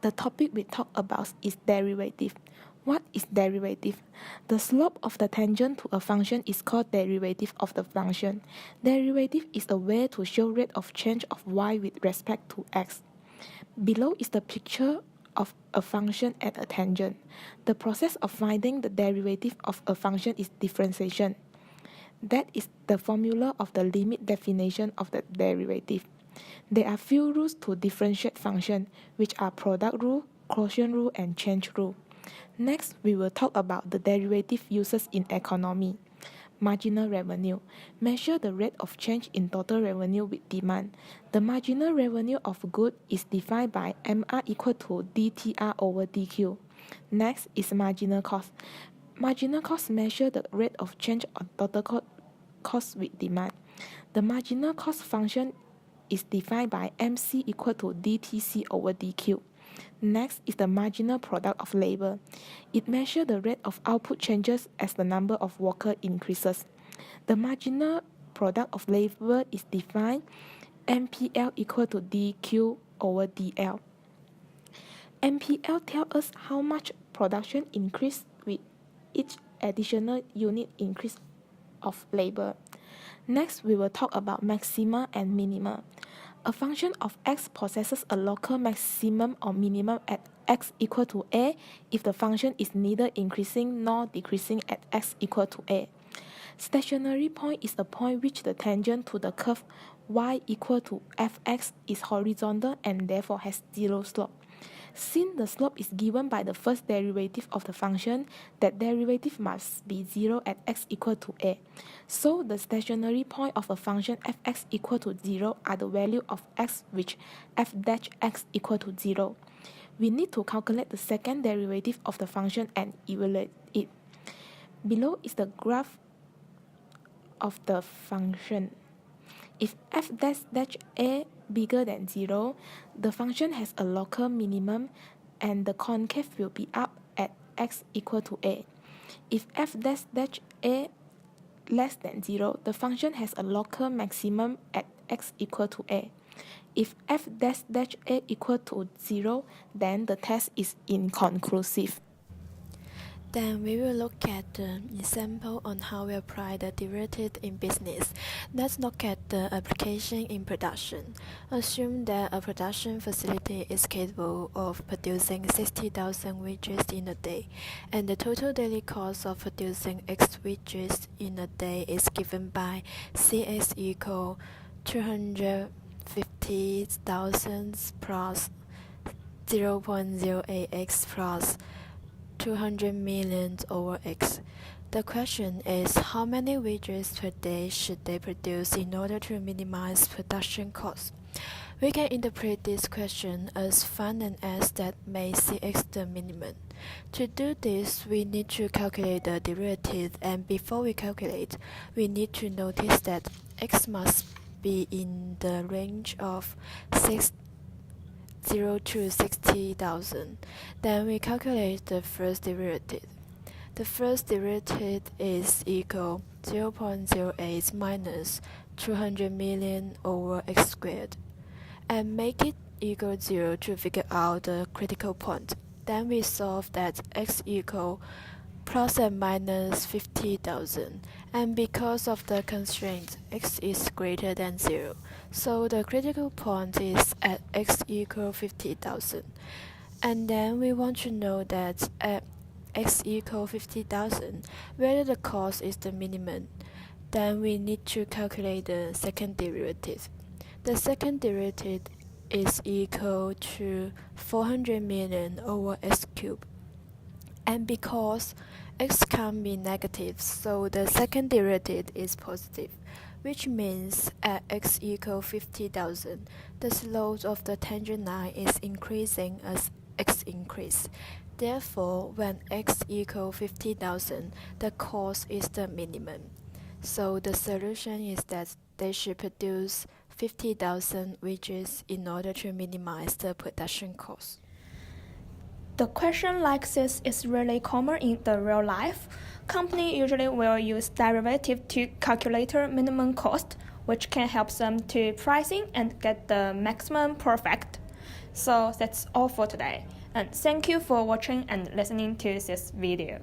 The topic we talk about is derivative. What is derivative? The slope of the tangent to a function is called derivative of the function. Derivative is a way to show rate of change of y with respect to x. Below is the picture of a function at a tangent. The process of finding the derivative of a function is differentiation. That is the formula of the limit definition of the derivative. There are few rules to differentiate function, which are product rule, quotient rule, and change rule. Next, we will talk about the derivative uses in economy. Marginal revenue. Measure the rate of change in total revenue with demand. The marginal revenue of good is defined by MR equal to DTR over DQ. Next is marginal cost. Marginal cost measure the rate of change on total cost with demand. The marginal cost function is defined by MC equal to DTC over DQ. Next is the marginal product of labor. It measures the rate of output changes as the number of workers increases. The marginal product of labor is defined MPL equal to DQ over DL. MPL tells us how much production increase with each additional unit increase of labor. Next, we will talk about maxima and minima. A function of x possesses a local maximum or minimum at x equal to a if the function is neither increasing nor decreasing at x equal to a. Stationary point is a point which the tangent to the curve y equal to fx is horizontal and therefore has zero slope. Since the slope is given by the first derivative of the function, that derivative must be 0 at x equal to a. So the stationary point of a function fx equal to 0 are the value of x which f dash x equal to 0. We need to calculate the second derivative of the function and evaluate it. Below is the graph of the function. If f dash a bigger than 0, the function has a local minimum and the concave will be up at x equal to a. If f dash a less than 0, the function has a local maximum at x equal to a. If f dash a equal to 0, then the test is inconclusive. Then we will look at the example on how we apply the derivative in business. Let's look at the application in production. Assume that a production facility is capable of producing 60,000 widgets in a day, and the total daily cost of producing X widgets in a day is given by Cx equal 250,000 plus 0.08x plus 200 million over x. The question is how many widgets per day should they produce in order to minimize production costs? We can interpret this question as find an s that makes Cx the minimum. To do this, we need to calculate the derivative, and before we calculate, we need to notice that x must be in the range of 0 to 60,000. Then we calculate the first derivative. The first derivative is equal 0.08 minus 200 million over x squared, and make it equal 0 to figure out the critical point. Then we solve that x equal plus and minus 50,000, and because of the constraint, x is greater than 0. So the critical point is at x equal 50,000. And then we want to know that at x equal 50,000, whether the cost is the minimum. Then we need to calculate the second derivative. The second derivative is equal to 400 million over x cubed. And because x can be negative, so the second derivative is positive, which means at x equal 50,000, the slope of the tangent line is increasing as x increase. Therefore, when x equal 50,000, the cost is the minimum. So the solution is that they should produce 50,000 widgets in order to minimize the production cost. The question like this is really common in the real life. Company usually will use derivative to calculate minimum cost, which can help them to pricing and get the maximum profit. So that's all for today. And thank you for watching and listening to this video.